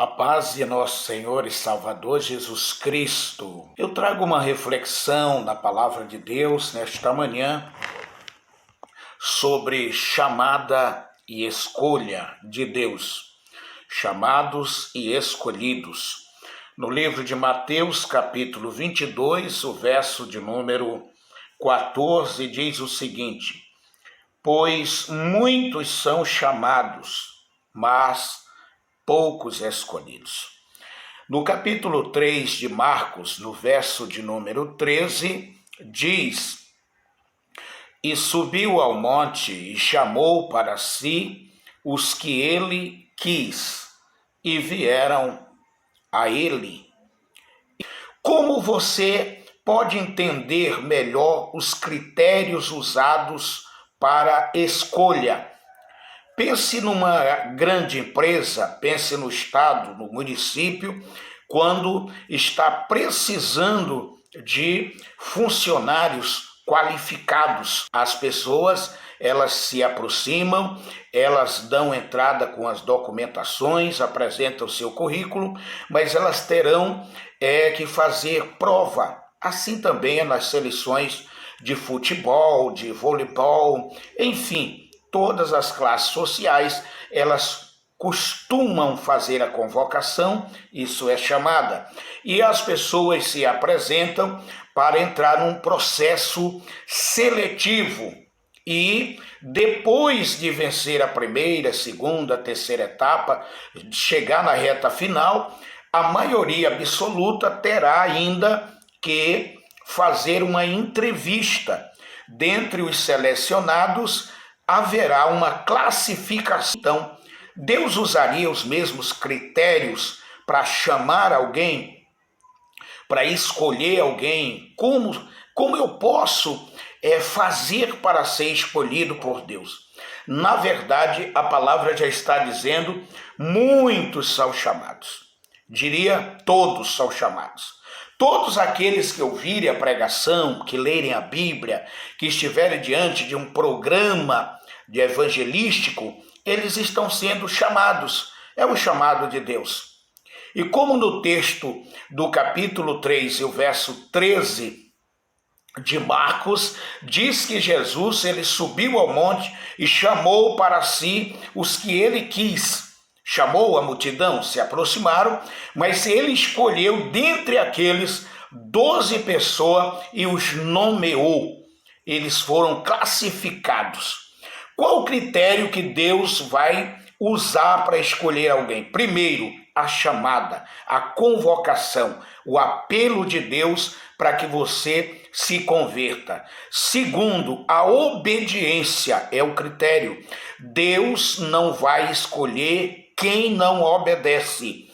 A paz de nosso Senhor e Salvador Jesus Cristo. Eu trago uma reflexão na palavra de Deus nesta manhã sobre chamada e escolha de Deus. Chamados e escolhidos. No livro de Mateus, capítulo 22, o verso de número 14, diz o seguinte: pois muitos são chamados, mas poucos escolhidos. No capítulo 3 de Marcos, no verso de número 13, diz: e subiu ao monte e chamou para si os que ele quis, e vieram a ele. Como você pode entender melhor os critérios usados para escolha? Pense numa grande empresa, pense no estado, no município, quando está precisando de funcionários qualificados. As pessoas, elas se aproximam, elas dão entrada com as documentações, apresentam seu currículo, mas elas terão que fazer prova. Assim também é nas seleções de futebol, de voleibol, enfim. Todas as classes sociais, elas costumam fazer a convocação, isso é chamada, e as pessoas se apresentam para entrar num processo seletivo e depois de vencer a primeira, segunda, terceira etapa, chegar na reta final, a maioria absoluta terá ainda que fazer uma entrevista. Dentre os selecionados, haverá uma classificação. Deus usaria os mesmos critérios para chamar alguém, para escolher alguém? Como eu posso fazer para ser escolhido por Deus? Na verdade, a palavra já está dizendo: muitos são chamados. Diria, todos são chamados. Todos aqueles que ouvirem a pregação, que lerem a Bíblia, que estiverem diante de um programa de evangelístico, eles estão sendo chamados. É o chamado de Deus. E como no texto do capítulo 3, o verso 13 de Marcos, diz que Jesus ele subiu ao monte e chamou para si os que ele quis. Chamou a multidão, se aproximaram, mas ele escolheu dentre aqueles 12 pessoas e os nomeou. Eles foram classificados. Qual o critério que Deus vai usar para escolher alguém? Primeiro, a chamada, a convocação, o apelo de Deus para que você se converta. Segundo, a obediência é o critério. Deus não vai escolher quem não obedece.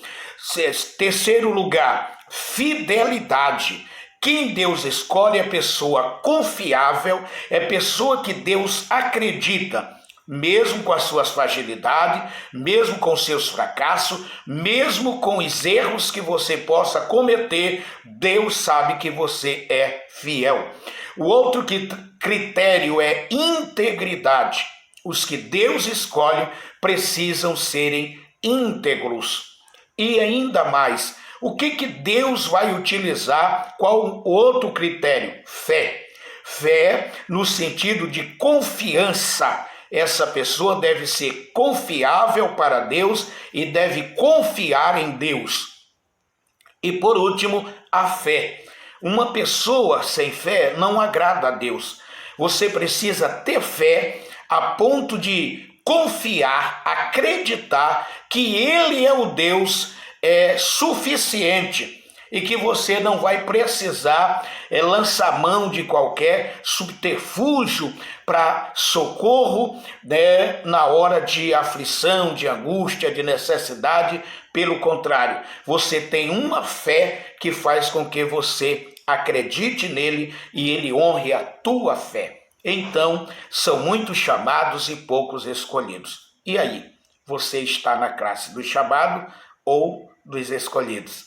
Terceiro lugar, fidelidade. Quem Deus escolhe é pessoa confiável, é pessoa que Deus acredita, mesmo com as suas fragilidades, mesmo com seus fracassos, mesmo com os erros que você possa cometer, Deus sabe que você é fiel. O outro critério é integridade. Os que Deus escolhe precisam serem íntegros. E ainda mais, o que Deus vai utilizar? Qual outro critério? Fé. Fé no sentido de confiança. Essa pessoa deve ser confiável para Deus e deve confiar em Deus. E por último, a fé. Uma pessoa sem fé não agrada a Deus. Você precisa ter fé a ponto de confiar, acreditar que Ele é o Deus suficiente e que você não vai precisar lançar mão de qualquer subterfúgio para socorro na hora de aflição, de angústia, de necessidade. Pelo contrário, você tem uma fé que faz com que você acredite nele e ele honre a tua fé. Então, são muitos chamados e poucos escolhidos. E aí, você está na classe do chamado ou dos escolhidos?